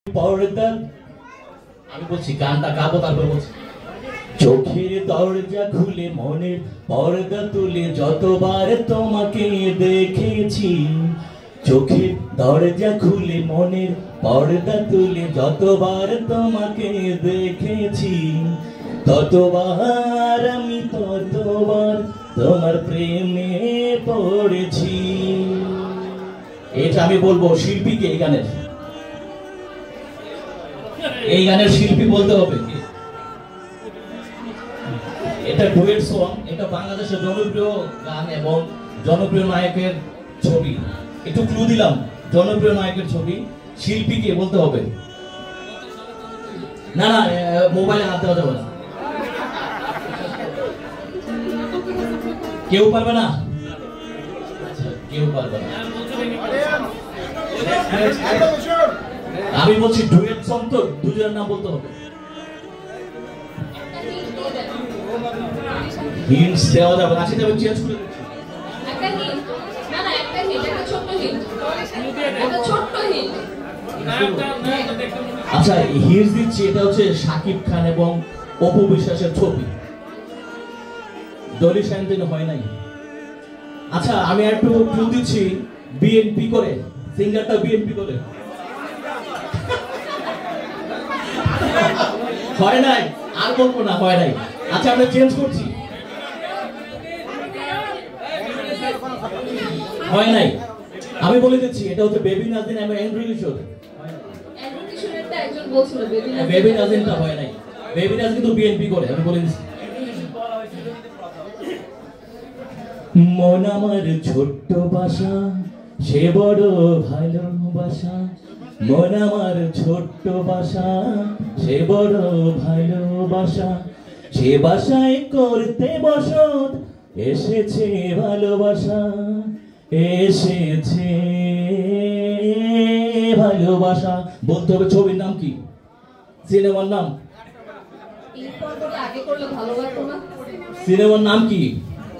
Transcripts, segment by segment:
পর্দা আমি বলছি গানটা গাবো তারপর বলছি চোখের দরজা খুলে মনের পর্দা তুলে যতবার তোমাকে দেখেছি চোখের দরজা খুলে মনের পর্দা তুলে যতবার তোমাকে দেখেছি ততবার আমি ততবার তোমার প্রেমে পড়েছি। এটা আমি বলবো শিল্পীকে এই গানের শিল্পী বলতে হবে। এটা ডুয়েট সং, এটা বাংলাদেশের জনপ্রিয় গান এবং জনপ্রিয় নায়কের ছবি। একটু ক্লু দিলাম, জনপ্রিয় নায়কের ছবি, শিল্পীকে বলতে হবে। না না মোবাইলে হাত দেওয়া যাবে না। কেউ পারবে না? আচ্ছা কেউ পারবে না। আমি বলছি ডুয়েট সং তো দুজনের নাম বলতে হবে। হিন্টস দেওয়া যাবে না, আচ্ছা আমি চেঞ্জ করে দিচ্ছি। একটা হিন্ট, না না একটা হিন্ট, একটা ছোট্ট হিন্ট, একটা ছোট্ট হিন্ট। আচ্ছা হিন্টস দিচ্ছি, এটা হচ্ছে শাকিব খান এবং অপু বিশ্বাসের ছবি। ডলি শান্তিন হয় নাই। আচ্ছা আমি একটু ক্লু দিচ্ছি, বিএনপি করে, সিঙ্গারটা বিএনপি করে। হয় নাই, আর বলবো না, হয় নাই। আচ্ছা আমরা চেঞ্জ করছি, হয় নাই। আমি বলে দিচ্ছি, এটা হচ্ছে বেবি নাজিন এবং এন্ড্রু কিশোর। এন্ড্রু কিশোরেরটা একজন বলছিল বেবি নাজিনটা হয় নাই। বেবি নাজিন কিন্তু বিএনপি করে, আমি বলে দিচ্ছি। মন আমার ছোট্ট বাসা, সে বড় ভালোবাসা। মন আমার ছোট্ট বাসা, সে বড় ভালোবাসা। সে বাসায় করতে বসত, এসেছে ভালোবাসা, এসেছে ভালোবাসা। বলতে হবে ছবির নাম কি, সিনেমার নাম। এই পর্বটা আগে করলে ভালো লাগতো না? সিনেমার নাম কি?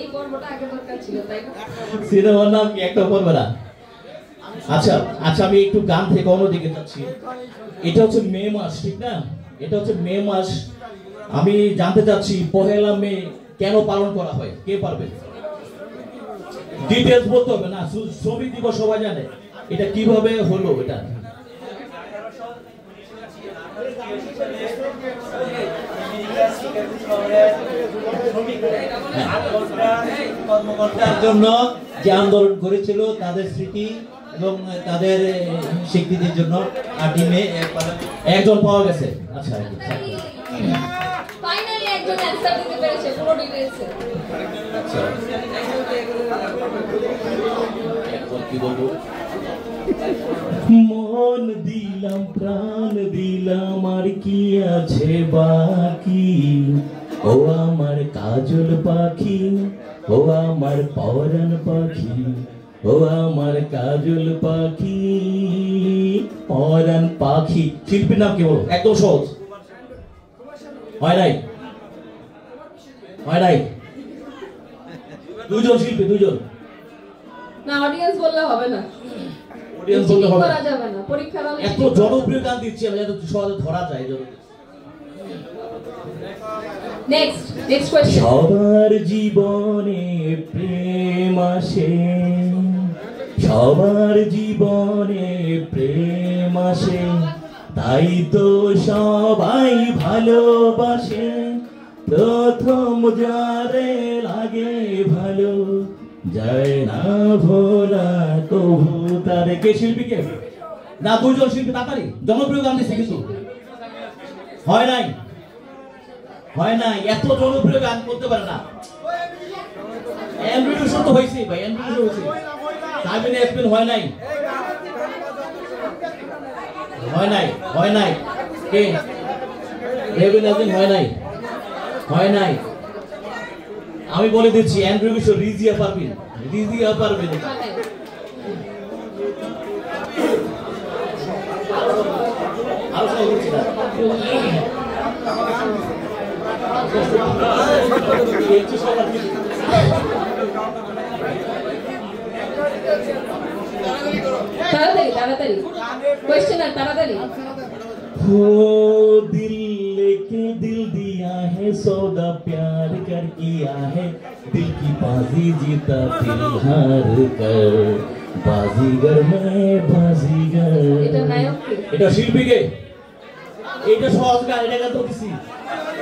এই পর্বটা আগে দরকার ছিল, তাই না? সিনেমার নাম কি একটা পড়বে না? আচ্ছা আচ্ছা আমি একটু গান থেকে অন্যদিকে যাচ্ছি। এটা হচ্ছে মে মাস, ঠিক না? এটা হচ্ছে মে মাস। আমি জানতে চাচ্ছি পহেলা মে কেন পালন করা হয়, কে পারবে? ডিটেইলস বলতে হবে না, শ্রমিক দিবস সবাই জানে। এটা কিভাবে হলো এটা? কর্মকর্তার জন্য যে আন্দোলন করেছিল তাদের স্মৃতি এবং তাদের স্বীকৃতির জন্য টিমে একজন পাওয়া গেছে। আচ্ছা ফাইনালি একজন অ্যানসার দিতে পেরেছে পুরো ডিটেইলসে। আচ্ছা এখন কি বলবো? মন দিলাম প্রাণ দিলাম আর কি আছে বাকি, ও আমার কাজল পাখি, ও আমার পরাণ পাখি, ও আমার কাজল পাখি, পরাণ পাখি। শিল্পীর নাম কি বলো? একদম সহজ। হয় নাই, হয় নাই। দুজন শিল্পী, দুজন। না অডিয়েন্স বললে হবে না, অডিয়েন্স বললে হবে করা যাবে না, পরীক্ষা হলে এত জনপ্রিয় গান দিচ্ছি আমি, যাতে সহজে ধরা যায়। Next question. সবার জীবনে প্রেম আসে, সবার জীবনে প্রেম আসে, তাই তো সবাই ভালোবাসে। প্রথম যারে লাগে ভালো, যায় না ভোলা কবু তারে। কে শিল্পীকে? না দুজন শিল্পী, তাড়াতাড়ি। জনপ্রিয় গান দিচ্ছে কিন্তু হয় নাই, হয় নাই। এত জনপ্রিয় গান করতে পারে না। এন্ড্রু কিশোর তো হয়েছে ভাই, এন্ড্রু কিশোর হয়েছে। সাবিনা ইয়াসমিন হয় নাই, হয় নাই, হয় নাই। কে? বেবি নাজিন হয় নাই, হয় নাই। আমি বলে দিচ্ছি এন্ড্রু কিশোর, রিজিয়া পারবিন, রিজিয়া পারবিন। আলোচনা করছি না। তাহলে তাড়াতাড়ি তাড়াতাড়ি কোশ্চেন আর তাড়াতাড়ি हो दिल लेके दिल दिया है सौदा प्यार कर किया है दिल की बाजी जीता दिल हार कर बाजीगर मैं बाजीगर এটা নায়ক কে? এটা শিল্পীকে এটা সহজ গান এটা গান তো দিছি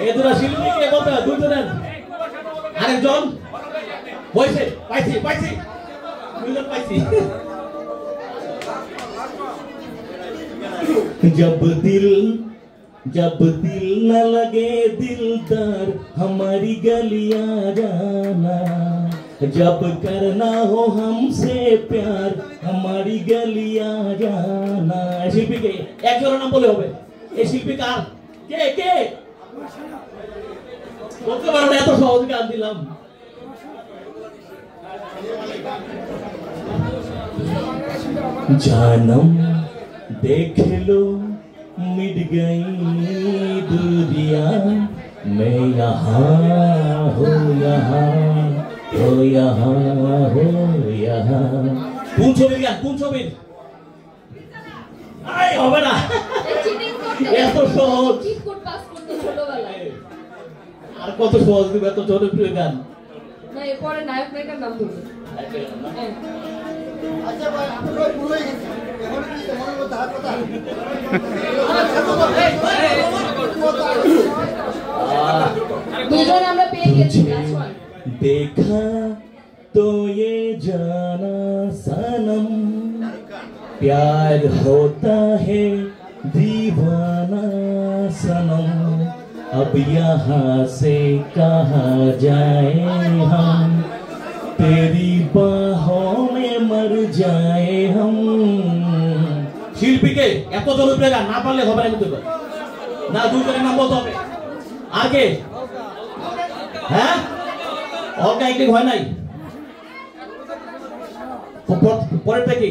এই দুটো শিল্পীকে বলতে দুজনের আরেকজন বইছে পাইছি দুজন পাইছি जब दिल न लगे दिलदार हमारी गलियां जाना जब करना हो हमसे प्यार हमारी गलियां जाना शिल्पी के एक जोड़ा नाम बोले होबे এই শিল্পী কার কে বলতে পারো না এত সহজ গান দিলাম जानम देख लो मिट गई दूरिया मैं यहाँ हो यहाँ কোন ছবির গান কোন ছবির আই হবে না চিটিং করতে এত সহজ চিট কোড পাস করতে ছোটবেলায় আর কত সহজ দিবে এত জনপ্রিয় গান না এরপরে নায়ক নায়িকার নাম বলুন হ্যাঁ আচ্ছা ভাই আমরা ভুলে গেছি এখন কি মনের মধ্যে হাত কথা দুজন আমরা পেয়ে গেছি লাস্ট ওয়ান देखा तो ये जाना सनम प्यार होता है दीवाना सनम अब यहाँ से कहाँ जाए हम तेरी बाहों में मर जाए हम শিল্পীকে এত জনপ্রিয় গান না পারলে হবে না কিন্তু না দুজনের নাম বলতে হবে আগে হ্যাঁ অর্গানিক হয় নাই পরেরটা কি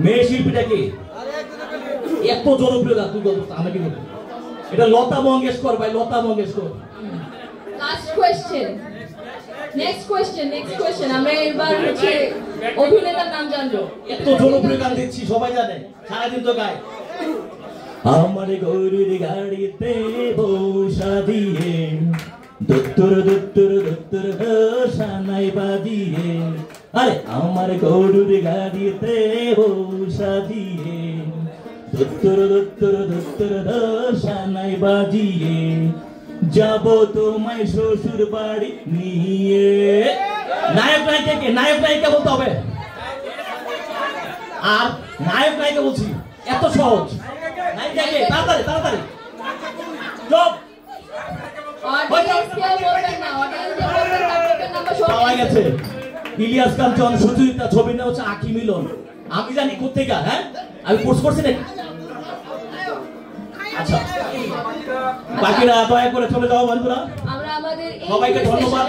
মেয়ে শিল্পীটা কি এত জনপ্রিয় গান তুই বলতো আমি কি বলবো এটা লতা মঙ্গেশকর ভাই Lata Mangeshkar last next question আমরা এবার হচ্ছে অভিনেতার নাম জানবো এত জনপ্রিয় গান দিচ্ছি সবাই জানে সারাদিন তো গায় আমার গৌরীর গাড়িতে বসা দিয়ে দত্তর সানাই বাজিয়ে আরে আমার গৌরীর গাড়িতে বসা দিয়ে দত্তর সানাই বাজিয়ে যাব তোমায় শ্বশুর বাড়ি নিয়ে নায়ক নায়িকা বলতে হবে আর নায়ক নায়িকা বলছি এত সহজ নায়িকাকে তাড়াতাড়ি চুপ অডিয়েন্স কেউ বলবেন না অডিয়েন্স যে বলবেন তাদের নাম্বার পাওয়া শোনা গেছে ইলিয়াস কাঞ্চন সুচিতা ছবি না হচ্ছে আঁখি মিলন আমি জানি কোথেকে হ্যাঁ আমি কোর্স করছি নাকি আচ্ছা বাকিরা দয়া করে চলে যাও বন্ধুরা আমরা আমাদের এই সবাইকে ধন্যবাদ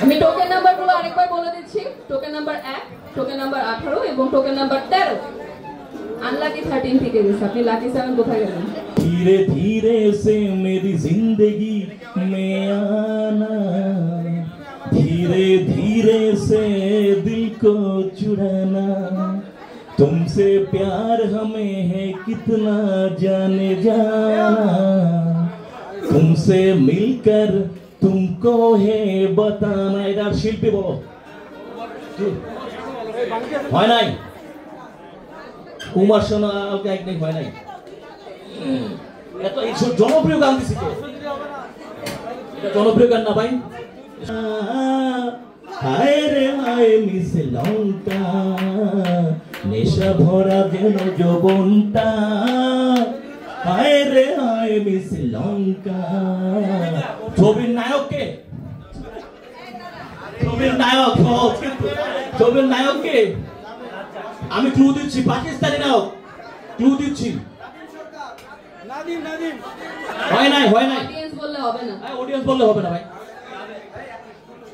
আমি টোকেন নাম্বারগুলো আরেকবার বলে দিচ্ছি টোকেন নাম্বার 1 টোকেন নাম্বার 18 এবং টোকেন নাম্বার 13 আনলাকি 13 থেকে দিস আপনি লাকি 7 কোথায় গেলেন धीरे धीरे से मेरी जिंदगी में आना धीरे धीरे से दिल को चुराना तुमसे प्यार हमें है कितना जाने जाना तुमसे मिलकर तुमको है बताना इधर शिल्पी बोलो হয় নাই কুমার সোনা এক নেই হয় নাই এত জনপ্রিয় গান দিছি তো এটা জনপ্রিয় গান না ভাই হায় রে হায় মিস লঙ্কা নেশা ভরা যেন যৌবনটা হায় রে হায় মিস লঙ্কা ছবির নায়ক কে ছবির নায়ক কে আমি ক্লু দিচ্ছি পাকিস্তানি নায়ক ক্লু দিচ্ছি হয় নাই অডিয়েন্স বললে হবে না অডিয়েন্স বললে হবে না ভাই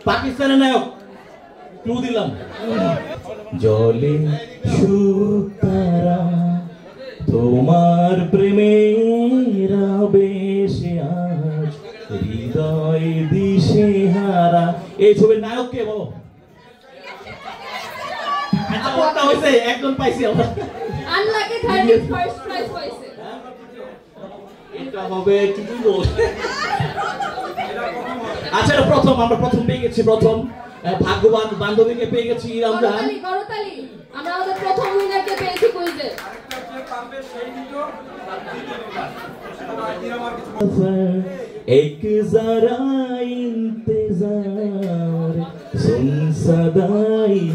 পাকিস্তানের নায়ক ক্লু দিলাম জলে সুতারা তোমার প্রেমের আবেশে আজ হৃদয় দিশেহারা এই ছবির নায়ক কে বলো একটা হইছে একজন পাইছি আমরা আনলাকি 13 ফার্স্ট প্রাইজ পাইছে। এটা হবে টুটু গোল। আচ্ছা এটা প্রথম আমরা প্রথম পেয়ে গেছি প্রথম ভাগ্যবান বান্ধবীকে পেয়ে গেছি রমজান। করতালি করতালি আমরা আমাদের প্রথম উইনারকে পেয়েছি কুইজে। एक जरा इंतजार सुन सदाई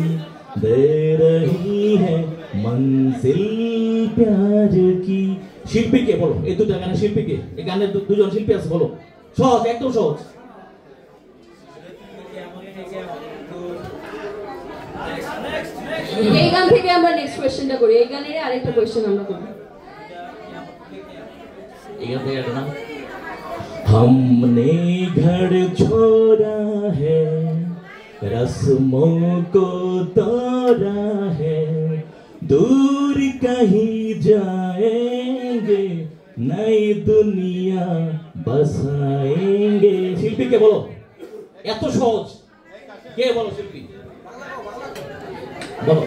दे रही है मंजिल प्यार की। শিল্পীকে বলো এই দুটো গানের শিল্পীকে এই গানের দুজন শিল্পী আছে বলো সহজ একদম সহজ। এই গান থেকে আমরা নেক্সট কোশ্চেনটা করি। এই গানের আরেকটা কোশ্চেন আমরা করি। এই গান থেকে না हमने घर छोड़ा है रस्मों को तोड़ा है दूर कहीं जाएंगे नई दुनिया बसाएंगे। शिल्पी के बोलो এত সহজ কে বলো শিল্পী বলো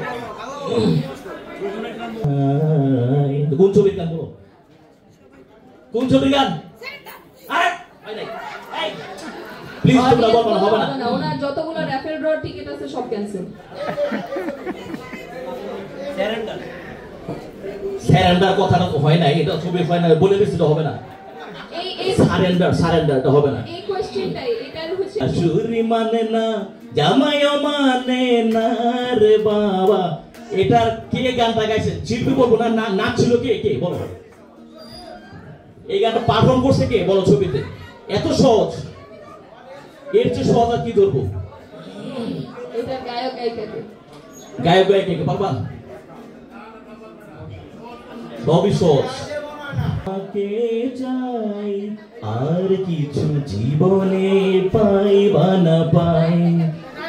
কোন ছবির গান বলো কোন ছবির গান প্লিজ তোমরা বলবো না হবে না ওনার যতগুলো র‍্যাফেল ড্র টিকিট আছে সব ক্যান্সেল। সারেন্ডার কথাটা তো হয় না এটা ছবি হয় না বলে দিছি তো হবে না এই সারেন্ডারটা হবে না। এই কোশ্চেনটাই এটা হচ্ছে আসুরি মানে না জামাইও মানে না রে বাবা। এটার কে গানটা গাইছে শিল্পী বলবো না নাচ ছিল কে কে বলো এই গানটা পারফর্ম করছে কে বলো ছবিতে এত সহজ এর চেয়ে সহজ আর কি ধরবো। এটা গায়ক গায়িকাকে গায়ক গায়িকাকে পারবা সবই সহজ। কে চাই আর কিছু জীবনে পাই বা না পাই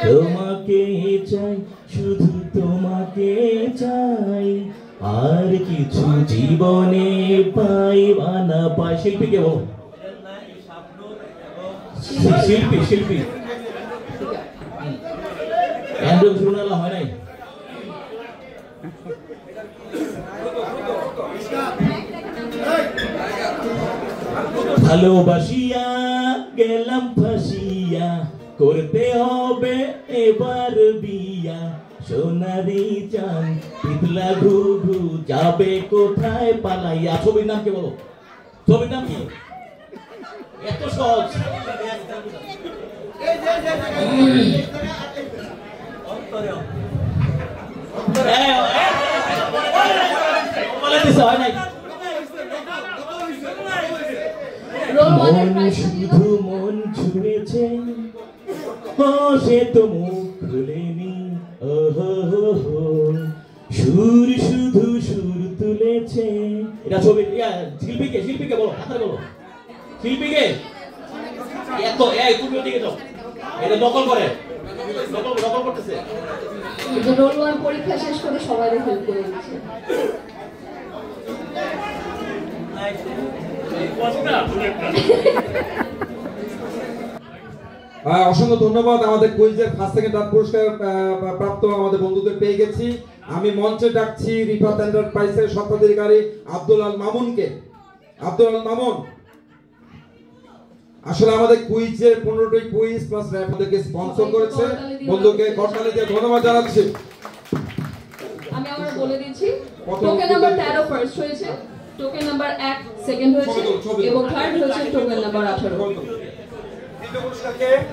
তোমাকে চাই শুধু তোমাকে চাই আর কিছু জীবনে পাই বা না পাই। শিল্পীকে বলো শিল্পী শিল্পী অ্যান্ড্রয়েড শুনালা হয় নাই ভালোবাসিয়া গেলাম ফাঁসিয়া করতে হবে এবার বিয়া সোনারি চান পিতলা ঘুঘু যাবে কোথায় পালাইয়া। ছবির নাম কি বলো ছবির নাম কি এত সহজ বলে দিছে হয় নাই মন শুধু মন ছুঁয়েছে ও সে তো মুখ খুলেনি সুর শুধু সুর তুলেছে। এটা ছবি শিল্পীকে শিল্পীকে বলো হাতে বলো শিল্পীকে এত তুমি ওদিকে যাও এটা নকল করে নকল করতেছে। রোল 1 পরীক্ষা শেষ করে সবাই হেল্প করে দিচ্ছে। অসংখ্য ধন্যবাদ। আমাদের কুইজের ফার্স্ট সেকেন্ড থার্ড পুরস্কার প্রাপ্ত আমাদের বন্ধুদের পেয়ে গেছি। আমি মঞ্চে ডাকছি রিফাত এন্টারপ্রাইজের স্বত্বাধিকারী আব্দুল আল মামুনকে। আব্দুল আল মামুন আসলে আমাদের কুইজের 15টি কুইজ প্লাস র‍্যাপ আমাদেরকে স্পন্সর করেছে। বন্ধুকে করতালি দিয়ে ধন্যবাদ জানাচ্ছি। আমি আবার বলে দিচ্ছি টোকেন নাম্বার 13 ফার্স্ট হয়েছে, টোকেন নাম্বার 1 সেকেন্ড হয়েছে এবং থার্ড হয়েছে টোকেন নাম্বার 18।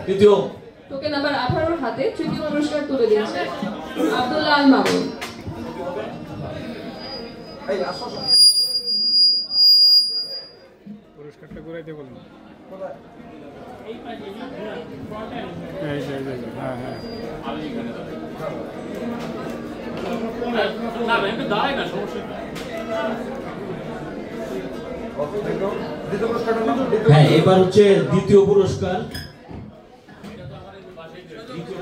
দ্বিতীয় টোকেন নাম্বার 18 এর হাতে তৃতীয় পুরস্কার তুলে দিয়েছে আব্দুল্লাহ আল মামুন। পুরস্কারটা ঘুরাই দিয়ে বলুন। হ্যাঁ এবার হচ্ছে দ্বিতীয় পুরস্কার।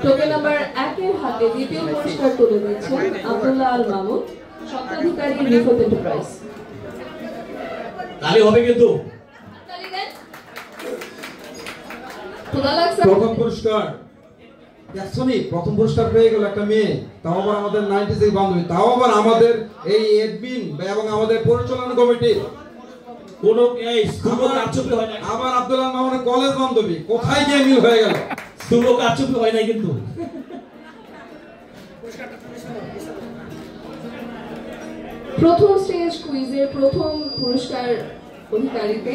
টোকেন নাম্বার 1 এর হাতে দ্বিতীয় পুরস্কার তুলে দিয়েছে আব্দুল্লাহ আল মামুন, স্বত্বাধিকারী রিফাত এন্টারপ্রাইজ। তাহলে হবে কিন্তু তালি দেন। খোদা লাগছে। প্রথম পুরস্কার দেখছনি প্রথম পুরস্কার পেয়ে গেল একটা মেয়ে, তাও আবার আমাদের 96 বান্ধবী, তাও আবার আমাদের এই এডমিন এবং আমাদের পরিচালনা কমিটি, কোনো স্থূল কারচুপি হয় না, আবার আব্দুল্লাহ মামুনের কলেজ বান্ধবী, কোথায় গিয়ে মিল হয়ে গেল? স্থূল কারচুপি হয় না কিন্তু। প্রথম স্টেজ কুইজের প্রথম পুরস্কার অধিকারীকে